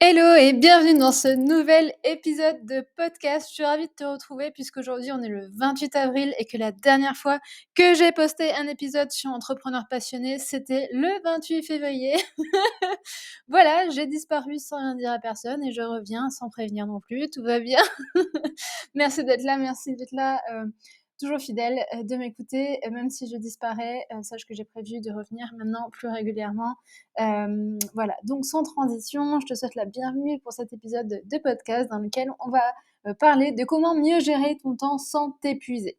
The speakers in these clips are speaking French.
Hello et bienvenue dans ce nouvel épisode de podcast. Je suis ravie de te retrouver puisqu'aujourd'hui on est le 28 avril et que la dernière fois que j'ai posté un épisode sur Entrepreneur passionné, c'était le 28 février. Voilà, j'ai disparu sans rien dire à personne et je reviens sans prévenir non plus, tout va bien. Merci d'être là, toujours fidèle, de m'écouter, même si je disparais, sache que j'ai prévu de revenir maintenant plus régulièrement. Voilà, donc sans transition, je te souhaite la bienvenue pour cet épisode de podcast dans lequel on va parler de comment mieux gérer ton temps sans t'épuiser.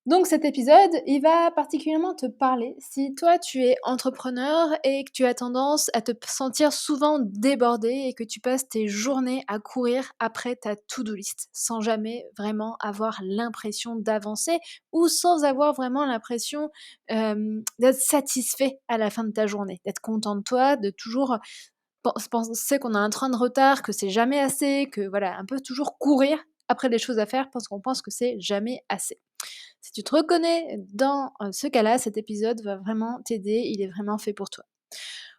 Donc cet épisode, il va particulièrement te parler si toi tu es entrepreneur et que tu as tendance à te sentir souvent débordé et que tu passes tes journées à courir après ta to-do list sans jamais vraiment avoir l'impression d'avancer ou sans avoir vraiment l'impression d'être satisfait à la fin de ta journée, d'être content de toi, de toujours penser qu'on a un train de retard, que c'est jamais assez, que voilà, un peu toujours courir après des choses à faire parce qu'on pense que c'est jamais assez. Si tu te reconnais dans ce cas-là, cet épisode va vraiment t'aider, il est vraiment fait pour toi.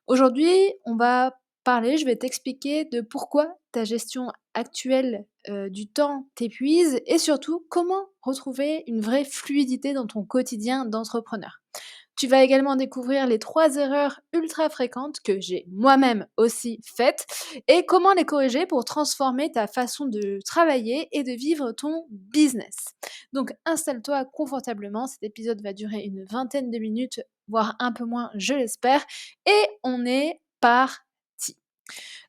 Aujourd'hui, je vais t'expliquer de pourquoi ta gestion actuelle du temps t'épuise et surtout comment retrouver une vraie fluidité dans ton quotidien d'entrepreneur. Tu vas également découvrir les 3 erreurs ultra fréquentes que j'ai moi-même aussi faites et comment les corriger pour transformer ta façon de travailler et de vivre ton business. Donc installe-toi confortablement, cet épisode va durer une vingtaine de minutes, voire un peu moins, je l'espère, et on est parti.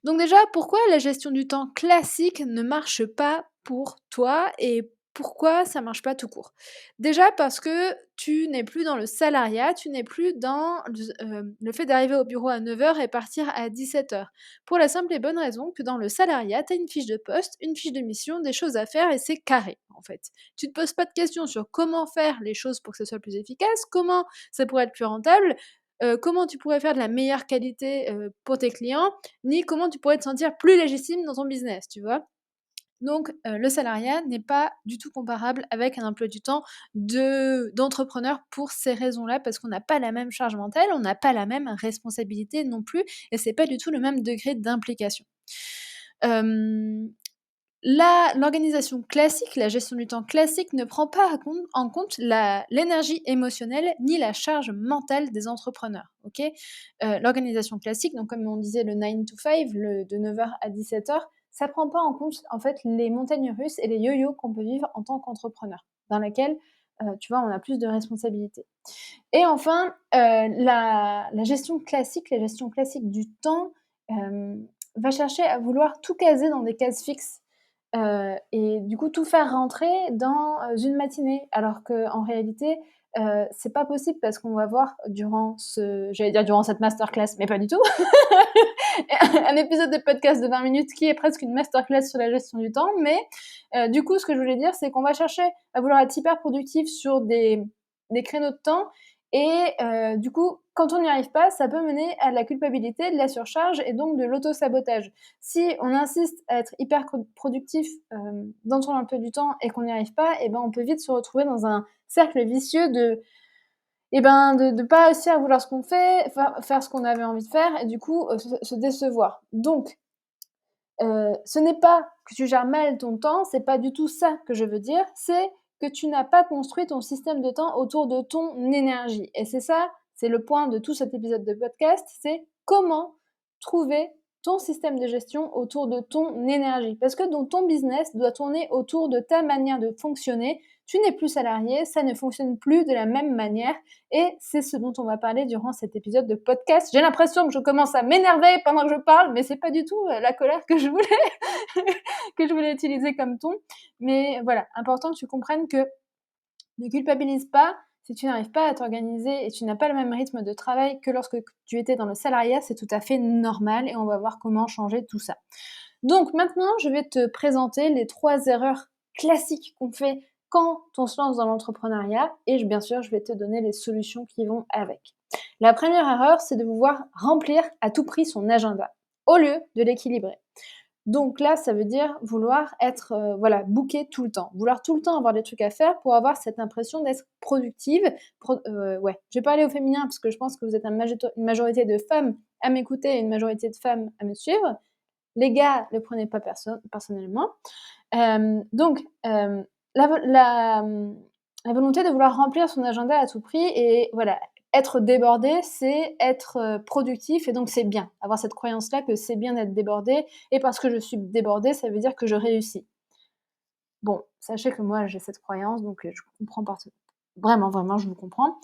Donc déjà, pourquoi la gestion du temps classique ne marche pas pour toi et pourquoi ça marche pas tout court? Déjà parce que tu n'es plus dans le salariat, tu n'es plus dans le fait d'arriver au bureau à 9 heures et partir à 17 heures. Pour la simple et bonne raison que dans le salariat, tu as une fiche de poste, une fiche de mission, des choses à faire et c'est carré, en fait. Tu te poses pas de questions sur comment faire les choses pour que ce soit plus efficace, comment ça pourrait être plus rentable, comment tu pourrais faire de la meilleure qualité, pour tes clients, ni comment tu pourrais te sentir plus légitime dans ton business, tu vois? Donc, le salariat n'est pas du tout comparable avec un emploi du temps d'entrepreneur pour ces raisons-là, parce qu'on n'a pas la même charge mentale, on n'a pas la même responsabilité non plus et c'est pas du tout le même degré d'implication. Hem L'organisation classique, la gestion du temps classique ne prend pas en compte l'énergie émotionnelle ni la charge mentale des entrepreneurs, OK? L'organisation classique, donc comme on disait le 9 to 5, le de 9 heures à 17 heures, ça prend pas en compte, en fait, les montagnes russes et les yo-yo qu'on peut vivre en tant qu'entrepreneur, dans laquelle, tu vois, on a plus de responsabilités. Et enfin, la gestion classique du temps, va chercher à vouloir tout caser dans des cases fixes. Et du coup, tout faire rentrer dans, une matinée. Alors qu'en réalité, c'est pas possible parce qu'on va voir durant cette masterclass, mais pas du tout, un épisode de podcast de 20 minutes qui est presque une masterclass sur la gestion du temps. Mais, du coup, ce que je voulais dire, c'est qu'on va chercher à vouloir être hyper productif sur des créneaux de temps et du coup, quand on n'y arrive pas, ça peut mener à de la culpabilité, de la surcharge et donc de l'auto-sabotage. Si on insiste à être hyper productif, dans son emploi du temps et qu'on n'y arrive pas, et ben, on peut vite se retrouver dans un cercle vicieux de pas réussir à vouloir ce qu'on fait, faire ce qu'on avait envie de faire et du coup, se décevoir. Donc, ce n'est pas que tu gères mal ton temps, c'est pas du tout ça que je veux dire, c'est que tu n'as pas construit ton système de temps autour de ton énergie et c'est ça, c'est le point de tout cet épisode de podcast, c'est comment trouver ton système de gestion autour de ton énergie. Parce que dans ton business doit tourner autour de ta manière de fonctionner. Tu n'es plus salarié, ça ne fonctionne plus de la même manière et c'est ce dont on va parler durant cet épisode de podcast. J'ai l'impression que je commence à m'énerver pendant que je parle, mais c'est pas du tout la colère que je voulais que je voulais utiliser comme ton. Mais voilà, important que tu comprennes que ne culpabilise pas si tu n'arrives pas à t'organiser et tu n'as pas le même rythme de travail que lorsque tu étais dans le salariat, c'est tout à fait normal et on va voir comment changer tout ça. Donc maintenant, je vais te présenter les 3 erreurs classiques qu'on fait quand on se lance dans l'entrepreneuriat et bien sûr, je vais te donner les solutions qui vont avec. La première erreur, c'est de vouloir remplir à tout prix son agenda au lieu de l'équilibrer. Donc là, ça veut dire vouloir être, voilà, booké tout le temps. Vouloir tout le temps avoir des trucs à faire pour avoir cette impression d'être productive. Ouais, je vais parler au féminin parce que je pense que vous êtes une majorité de femmes à m'écouter et une majorité de femmes à me suivre. Les gars, le prenez pas personnellement. Donc, la volonté de vouloir remplir son agenda à tout prix et voilà, être débordé, c'est être, productif et donc c'est bien. Avoir cette croyance-là que c'est bien d'être débordé et parce que je suis débordée, ça veut dire que je réussis. Bon, sachez que moi j'ai cette croyance donc je comprends vraiment, vraiment, je vous comprends.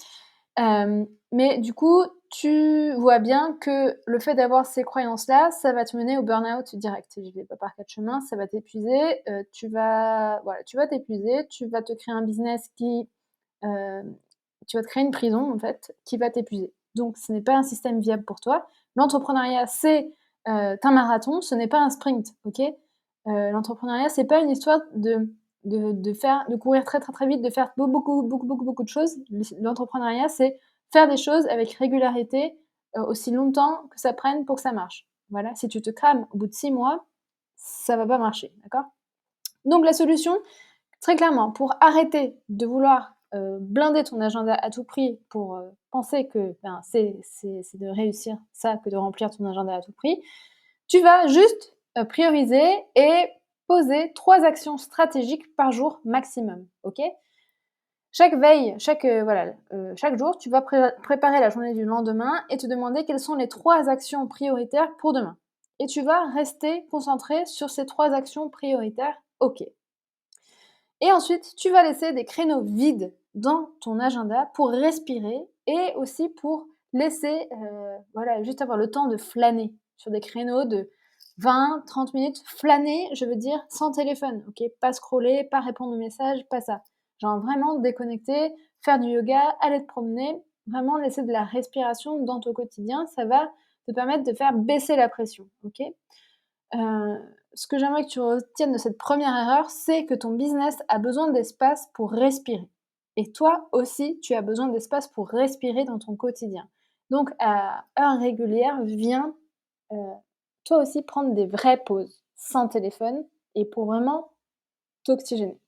Mais du coup, tu vois bien que le fait d'avoir ces croyances-là, ça va te mener au burn-out direct. J'y vais pas par 4 chemins, ça va t'épuiser, tu vas t'épuiser, tu vas te créer un business hem, tu vas te créer une prison en fait, qui va t'épuiser. Donc ce n'est pas un système viable pour toi. L'entrepreneuriat, c'est, un marathon, ce n'est pas un sprint, OK? L'entrepreneuriat, c'est pas une histoire de courir très, très, très vite, de faire beaucoup, beaucoup, beaucoup, beaucoup de choses. L'entrepreneuriat, c'est faire des choses avec régularité, aussi longtemps que ça prenne pour que ça marche. Voilà, si tu te crames au bout de 6 mois, ça va pas marcher, d'accord? Donc la solution, très clairement, pour arrêter de vouloir, blinder ton agenda à tout prix pour, penser que, ben, c'est de réussir ça que de remplir ton agenda à tout prix, tu vas juste, prioriser et poser 3 actions stratégiques par jour maximum, OK? Chaque veille, chaque jour, tu vas préparer la journée du lendemain et te demander quelles sont les 3 actions prioritaires pour demain et tu vas rester concentré sur ces 3 actions prioritaires, OK. Et ensuite, tu vas laisser des créneaux vides dans ton agenda pour respirer et aussi pour laisser, voilà, juste avoir le temps de flâner sur des créneaux de 20-30 minutes. Flâner, je veux dire sans téléphone, OK? Pas scroller, pas répondre aux messages, pas ça. Genre vraiment déconnecter, faire du yoga, aller te promener, vraiment laisser de la respiration dans ton quotidien, ça va te permettre de faire baisser la pression, OK? Ce que j'aimerais que tu retiennes de cette première erreur, c'est que ton business a besoin d'espace pour respirer. Et toi aussi, tu as besoin d'espace pour respirer dans ton quotidien. Donc, à heure régulière, viens toi aussi prendre des vraies pauses sans téléphone et pour vraiment t'oxygéner.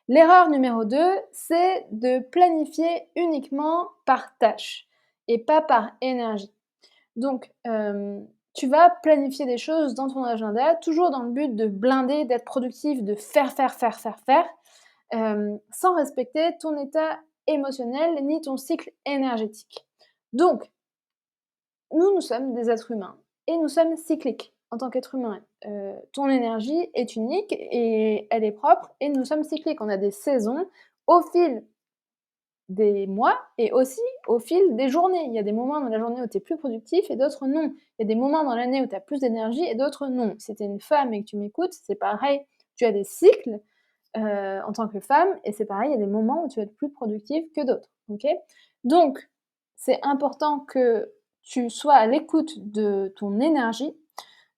L'erreur numéro 2, c'est de planifier uniquement par tâche et pas par énergie. Donc, tu vas planifier des choses dans ton agenda, toujours dans le but de blinder, d'être productif, de faire, faire, faire, faire, faire, sans respecter ton état émotionnel ni ton cycle énergétique. Donc, nous sommes des êtres humains et nous sommes cycliques en tant qu'être humain. Ton énergie est unique et elle est propre et nous sommes cycliques. On a des saisons au fil des mois et aussi au fil des journées. Il y a des moments dans la journée où tu es plus productif et d'autres non. Il y a des moments dans l'année où tu as plus d'énergie et d'autres non. Si tu es une femme et que tu m'écoutes, c'est pareil. Tu as des cycles, en tant que femme et c'est pareil, il y a des moments où tu vas être plus productive que d'autres, OK? Donc c'est important que tu sois à l'écoute de ton énergie,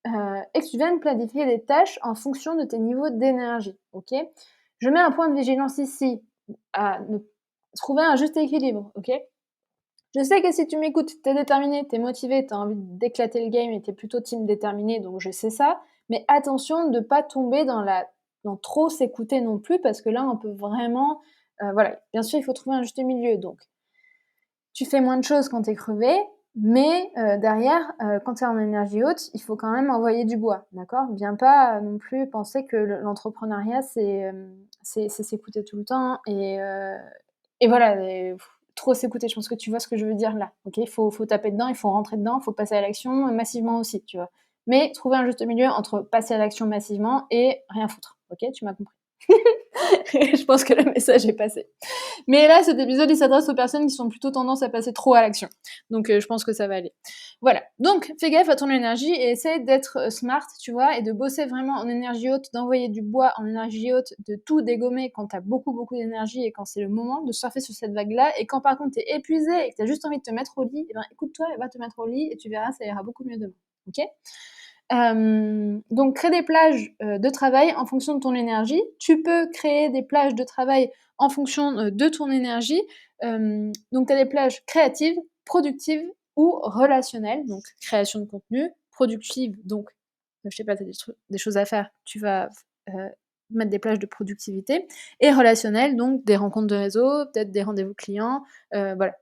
et que tu viennes planifier des tâches en fonction de tes niveaux d'énergie, OK? Je mets un point de vigilance ici à ne trouver un juste équilibre, OK? Je sais que si tu m'écoutes, tu es déterminé, tu es motivé, tu as envie d'éclater le game et tu es plutôt team déterminé, donc je sais ça, mais attention de pas tomber dans trop s'écouter non plus parce que là, on peut vraiment, voilà, bien sûr, il faut trouver un juste milieu, donc tu fais moins de choses quand tu es crevé, mais derrière, quand tu es en énergie haute, il faut quand même envoyer du bois, d'accord? Viens pas, non plus penser que l'entrepreneuriat, c'est s'écouter tout le temps et voilà et trop s'écouter. Je pense que tu vois ce que je veux dire là, OK? Il faut taper dedans, il faut rentrer dedans, il faut passer à l'action massivement aussi, tu vois? Mais trouver un juste milieu entre passer à l'action massivement et rien foutre, OK? Tu m'as compris? Je pense que le message est passé. Mais là, cet épisode, il s'adresse aux personnes qui sont plutôt tendance à passer trop à l'action. Donc, je pense que ça va aller. Voilà. Donc, fais gaffe à ton énergie et essaie d'être smart, tu vois, et de bosser vraiment en énergie haute, d'envoyer du bois en énergie haute, de tout dégommer quand t'as beaucoup, beaucoup d'énergie et quand c'est le moment de surfer sur cette vague-là. Et quand par contre t'es épuisé et que t'as juste envie de te mettre au lit, eh ben, écoute-toi et va te mettre au lit et tu verras, ça ira beaucoup mieux demain. Ok? Donc crée des plages, de travail en fonction de ton énergie. Tu peux créer des plages de travail en fonction, de ton énergie. Donc tu as des plages créatives, productives ou relationnelles, donc création de contenu, productive donc, je sais pas, tu as des choses à faire, tu vas mettre des plages de productivité et relationnelles donc des rencontres de réseau, peut-être des rendez-vous clients, voilà.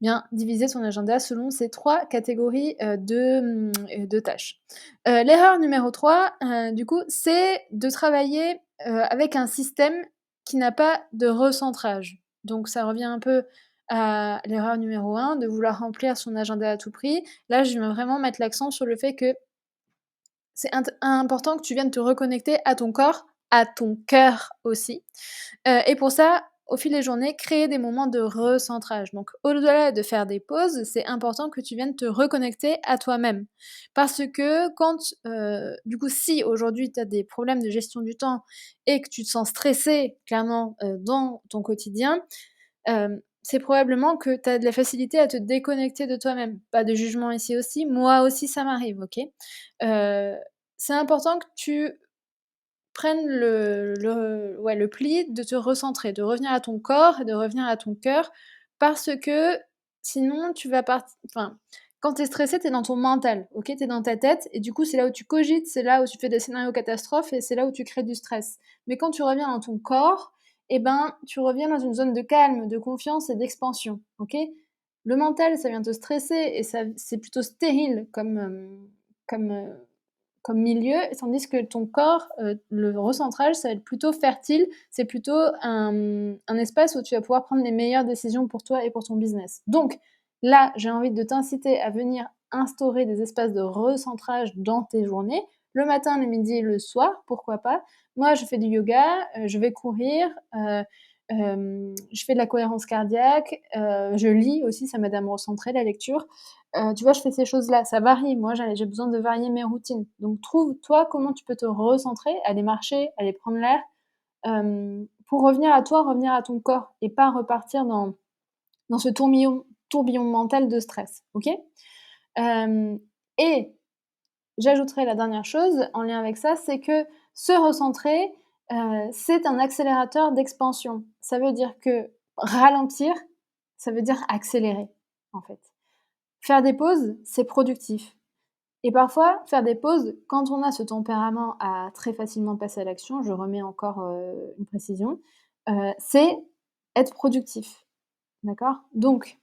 bien diviser ton agenda selon ces 3 catégories, de tâches. L'erreur numéro 3, du coup, c'est de travailler, avec un système qui n'a pas de recentrage. Donc ça revient un peu à l'erreur numéro 1 de vouloir remplir son agenda à tout prix. Là, je vais vraiment mettre l'accent sur le fait que c'est important que tu viennes te reconnecter à ton corps, à ton cœur aussi. Et pour ça, au fil des journées, créer des moments de recentrage. Donc au-delà de faire des pauses, c'est important que tu viennes te reconnecter à toi-même. Parce que quand, du coup, si aujourd'hui tu as des problèmes de gestion du temps et que tu te sens stressé clairement, dans ton quotidien, c'est probablement que tu as de la facilité à te déconnecter de toi-même. Pas de jugement ici aussi, moi aussi ça m'arrive, OK? Heu, c'est important que tu prennes le pli de te recentrer, de revenir à ton corps et de revenir à ton cœur parce que sinon tu vas enfin, quand tu es stressé, tu es dans ton mental, OK? Tu es dans ta tête et du coup, c'est là où tu cogites, c'est là où tu fais des scénarios catastrophes et c'est là où tu crées du stress. Mais quand tu reviens dans ton corps, et ben, tu reviens dans une zone de calme, de confiance et d'expansion, OK? Le mental, ça vient te stresser et ça c'est plutôt stérile comme, comme milieu, tandis que ton corps, le recentrage, ça va être plutôt fertile. C'est plutôt un espace où tu vas pouvoir prendre les meilleures décisions pour toi et pour ton business. Donc là, j'ai envie de t'inciter à venir instaurer des espaces de recentrage dans tes journées, le matin, le midi et le soir, pourquoi pas. Moi, je fais du yoga, je vais courir, je fais de la cohérence cardiaque, je lis aussi, ça m'aide à me recentrer, la lecture. Tu vois, je fais ces choses-là, ça varie. Moi, j'ai besoin de varier mes routines. Donc trouve, toi, comment tu peux te recentrer, aller marcher, aller prendre l'air, pour revenir à toi, revenir à ton corps et pas repartir dans ce tourbillon mental de stress, OK? Hem et j'ajouterai la dernière chose en lien avec ça, c'est que se recentrer, c'est un accélérateur d'expansion. Ça veut dire que ralentir, ça veut dire accélérer, en fait. Faire des pauses, c'est productif. Et parfois, faire des pauses, quand on a ce tempérament à très facilement passer à l'action, je remets encore, une précision, c'est être productif, d'accord? Donc,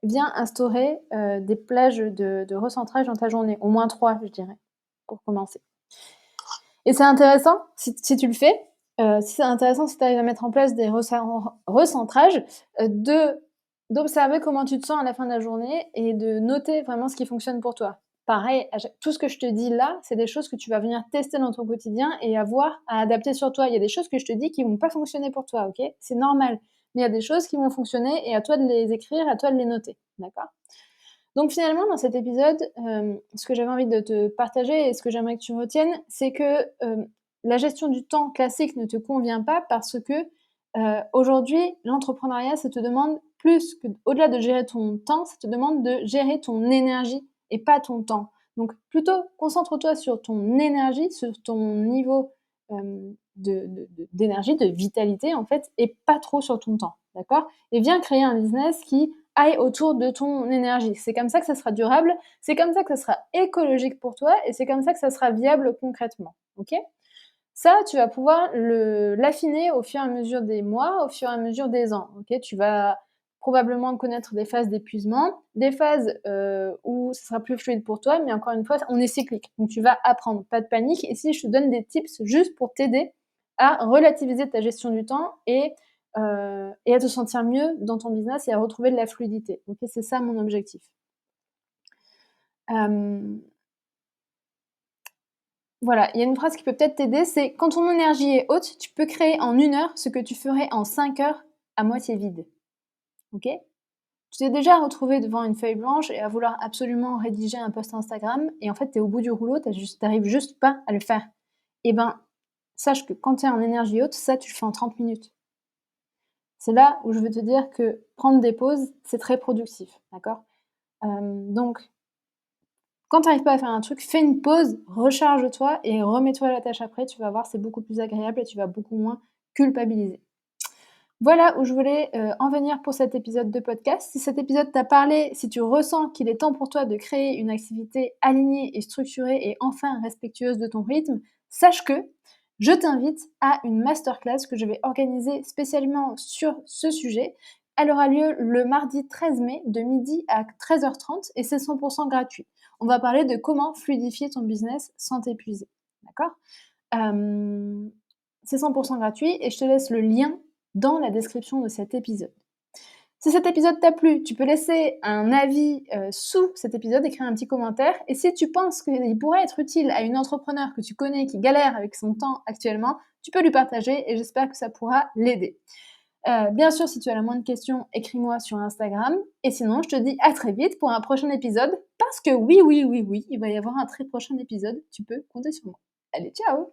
viens instaurer, des plages de recentrage dans ta journée, au moins 3, je dirais, pour commencer. Et c'est intéressant si tu le fais, si c'est intéressant si tu arrives à mettre en place des recentrages, de d'observer comment tu te sens à la fin de la journée et de noter vraiment ce qui fonctionne pour toi. Pareil, à chaque tout ce que je te dis là, c'est des choses que tu vas venir tester dans ton quotidien et avoir à adapter sur toi. Il y a des choses que je te dis qui vont pas fonctionner pour toi, OK? C'est normal. Mais il y a des choses qui vont fonctionner et à toi de les écrire, à toi de les noter, d'accord? Donc finalement, dans cet épisode, ce que j'avais envie de te partager et ce que j'aimerais que tu retiennes, c'est que, la gestion du temps classique ne te convient pas parce que, aujourd'hui, l'entrepreneuriat, ça te demande plus que au-delà de gérer ton temps, ça te demande de gérer ton énergie et pas ton temps. Donc plutôt concentre-toi sur ton énergie, sur ton niveau, d'énergie, de vitalité en fait et pas trop sur ton temps, d'accord? Et viens créer un business qui aille autour de ton énergie. C'est comme ça que ça sera durable, c'est comme ça que ça sera écologique pour toi et c'est comme ça que ça sera viable concrètement, OK? Ça, tu vas pouvoir l'affiner au fur et à mesure des mois, au fur et à mesure des ans, OK? Tu vas probablement connaître des phases d'épuisement, des phases, où ce sera plus fluide pour toi, mais encore une fois, on est cyclique, donc tu vas apprendre, pas de panique. Ici, je te donne des tips juste pour t'aider à relativiser ta gestion du temps et à te sentir mieux dans ton business et à retrouver de la fluidité, OK? C'est ça mon objectif. Hem Voilà, il y a une phrase qui peut peut-être t'aider, c'est: «Quand ton énergie est haute, tu peux créer en 1 heure ce que tu ferais en 5 heures à moitié vide». OK? Tu t'es déjà retrouvé devant une feuille blanche et à vouloir absolument rédiger un post Instagram et en fait, tu es au bout du rouleau, tu arrives juste pas à le faire. Et ben, sache que quand tu es en énergie haute, ça, tu le fais en 30 minutes. C'est là où je veux te dire que prendre des pauses, c'est très productif, d'accord? Donc quand tu arrives pas à faire un truc, fais une pause, recharge-toi et remets-toi à la tâche après, tu vas voir, c'est beaucoup plus agréable et tu vas beaucoup moins culpabiliser. Voilà où je voulais, en venir pour cet épisode de podcast. Si cet épisode t'a parlé, si tu ressens qu'il est temps pour toi de créer une activité alignée et structurée et enfin respectueuse de ton rythme, sache que je t'invite à une masterclass que je vais organiser spécialement sur ce sujet, Elle aura lieu le mardi 13 mai de midi à 13h30 et c'est 100% gratuit. On va parler de comment fluidifier ton business sans t'épuiser. D'accord? C'est 100% gratuit et je te laisse le lien dans la description de cet épisode. Si cet épisode t'a plu, tu peux laisser un avis sous cet épisode, écrire un petit commentaire. Et si tu penses qu'il pourrait être utile à une entrepreneur que tu connais qui galère avec son temps actuellement, tu peux lui partager et j'espère que ça pourra l'aider. Bien sûr, si tu as la moindre question, écris-moi sur Instagram. Et sinon, je te dis à très vite pour un prochain épisode. Parce que oui, il va y avoir un très prochain épisode. Tu peux compter sur moi. Allez, ciao!